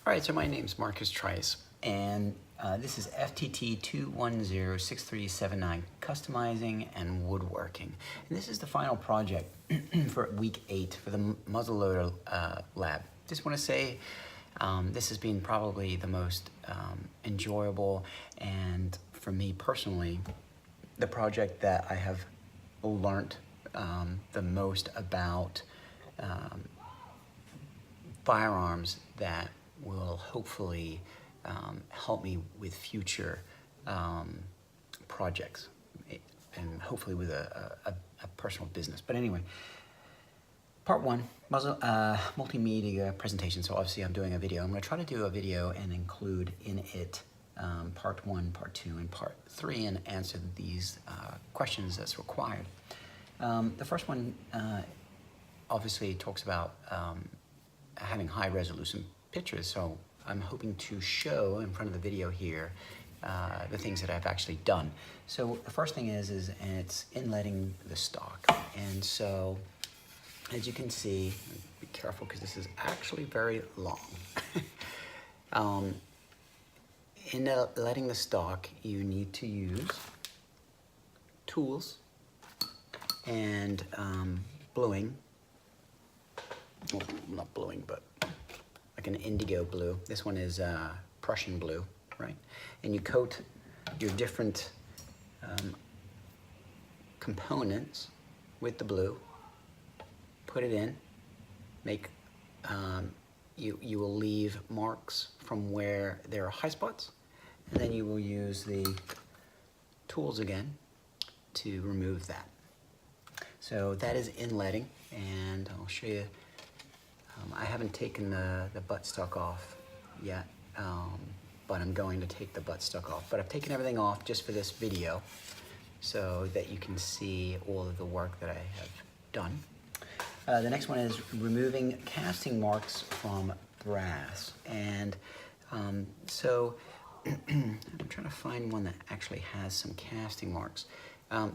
All right, so my name's Marcus Trice, and this is FTT 2106379, Customizing and Woodworking. And this is the final project for week 8 for the muzzleloader lab. Just want to say this has been probably the most enjoyable, and for me personally, the project that I have learned the most about firearms that will hopefully help me with future projects and hopefully with a personal business. But anyway, part 1, multimedia presentation. So obviously I'm doing a video. I'm going to try to do a video and include in it part 1, part 2, and part 3 and answer these questions that's required. The first one obviously talks about having high resolution pictures, so I'm hoping to show in front of the video here the things that I've actually done. So the first thing is and it's inletting the stock, and so as you can see, be careful because this is actually very long. Inletting the stock, you need to use tools and bluing. Well, not bluing, but like an indigo blue. This one is Prussian blue, right? And you coat your different components with the blue, put it in, make, you will leave marks from where there are high spots, and then you will use the tools again to remove that. So that is inletting, and I'll show you. I haven't taken the buttstock off yet, but I'm going to take the buttstock off. But I've taken everything off just for this video so that you can see all of the work that I have done. The next one is removing casting marks from brass. And so I'm trying to find one that actually has some casting marks.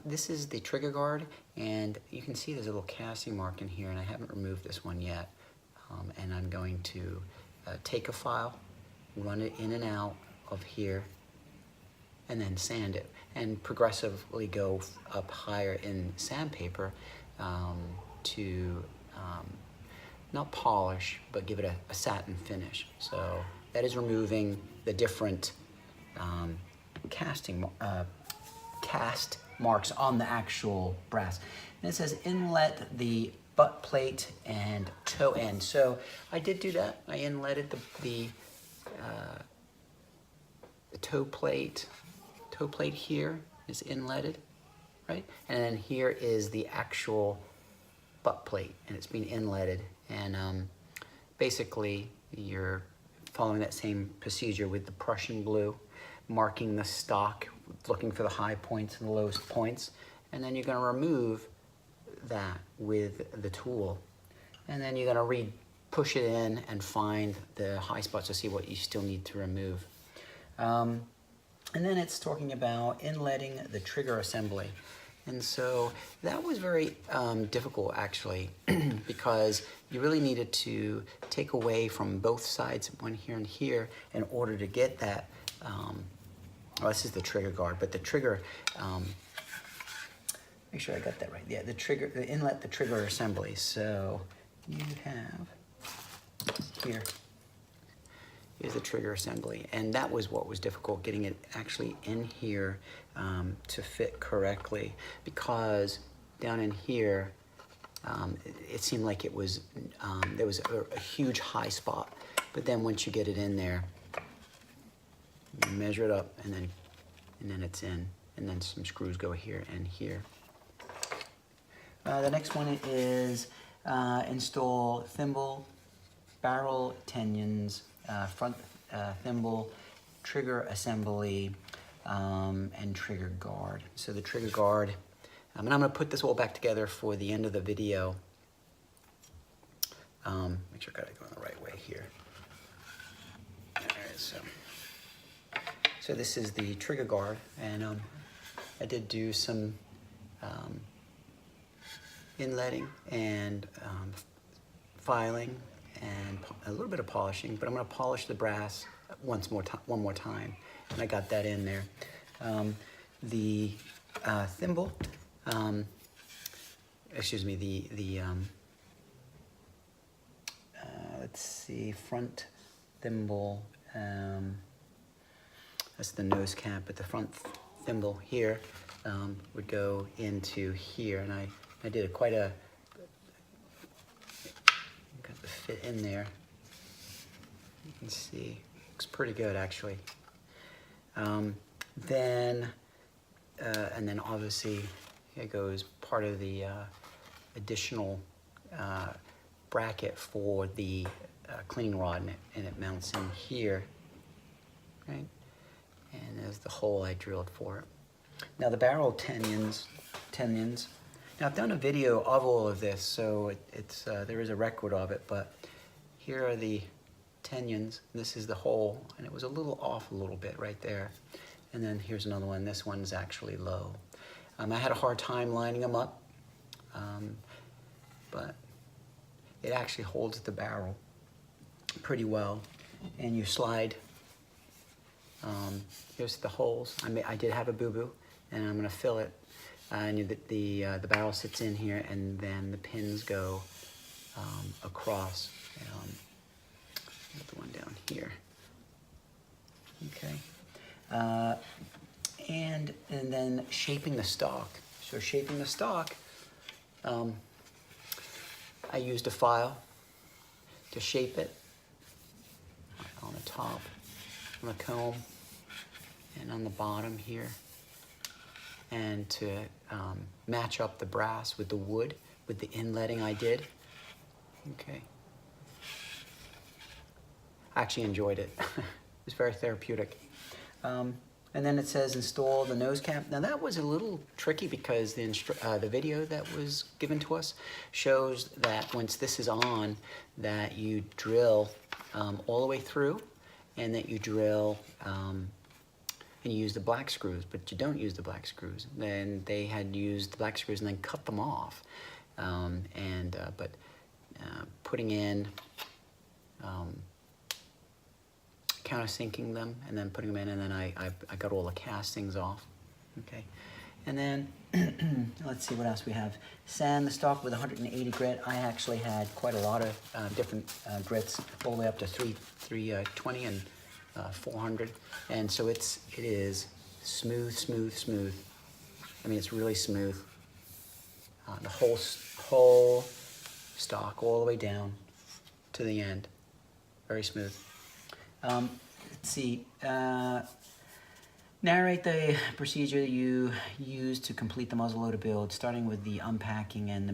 This is the trigger guard, and you can see there's a little casting mark in here, and I haven't removed this one yet. And I'm going to take a file, run it in and out of here, and then sand it, and progressively go up higher in sandpaper to not polish, but give it a satin finish. So that is removing the different cast marks on the actual brass. And it says inlet the butt plate and toe end. So I did do that. I inletted the toe plate. Toe plate here is inletted, right? And then here is the actual butt plate, and it's been inletted. And basically, you're following that same procedure with the Prussian blue, marking the stock, looking for the high points and the lowest points, and then you're going to remove that with the tool, and then you're going to push it in and find the high spots to see what you still need to remove. And then it's talking about inletting the trigger assembly, and so that was very difficult actually because you really needed to take away from both sides, one here and here, in order to get that. Well, this is the trigger guard, but the trigger. Make sure I got that right. Yeah, the inlet, the trigger assembly. So you have here. Here's the trigger assembly, and that was what was difficult, getting it actually in here to fit correctly, because down in here it seemed like it was there was a huge high spot, but then once you get it in there, you measure it up, and then it's in, and then some screws go here and here. The next one is install thimble, barrel tenons, front thimble, trigger assembly, and trigger guard. So the trigger guard, and I'm going to put this all back together for the end of the video. Make sure I got it going the right way here. All right, so this is the trigger guard, and I did do some inletting and filing and a little bit of polishing, but I'm going to polish the brass one more time, and I got that in there. The thimble, excuse me, let's see, front thimble, that's the nose cap, but the front thimble here would go into here, and I did quite a, got the fit in there. You can see, looks pretty good actually. And then obviously here goes part of the additional bracket for the cleaning rod, and it mounts in here, right? And there's the hole I drilled for it. Now the barrel tenons. Now I've done a video of all of this, so it's there is a record of it, but here are the tenons. This is the hole, and it was a little off a little bit right there. And then here's another one. This one's actually low. I had a hard time lining them up, but it actually holds the barrel pretty well. And you slide. Here's the holes. I did have a boo-boo, and I'm going to fill it. And the barrel sits in here, and then the pins go across. Got the one down here. Okay. And then shaping the stock. So shaping the stock, I used a file to shape it on the top, on the comb, and on the bottom here, and to match up the brass with the wood, with the inletting I did. Okay. I actually enjoyed it. It was very therapeutic. And then it says install the nose cap. Now that was a little tricky because the video that was given to us shows that once this is on, that you drill all the way through, and that you drill and you use the black screws, but you don't use the black screws. Then they had used the black screws and then cut them off. But putting in countersinking them and then putting them in, and then I got all the castings off. Okay, and then let's see what else we have. Sand the stock with 180 grit. I actually had quite a lot of different grits, all the way up to 320 and 400, and so it is smooth. I mean, it's really smooth. The whole stock all the way down to the end, very smooth. Let's see, narrate the procedure you use to complete the muzzleloader build, starting with the unpacking and the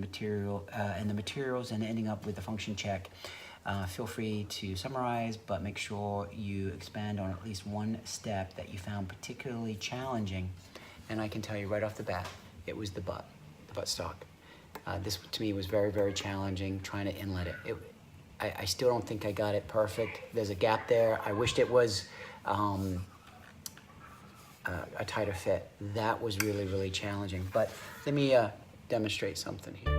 materials and ending up with the function check. Feel free to summarize, but make sure you expand on at least one step that you found particularly challenging. And I can tell you right off the bat, it was the butt stock. This to me was very, very challenging, trying to inlet it. I still don't think I got it perfect. There's a gap there. I wished it was a tighter fit. That was really, really challenging. But let me demonstrate something here.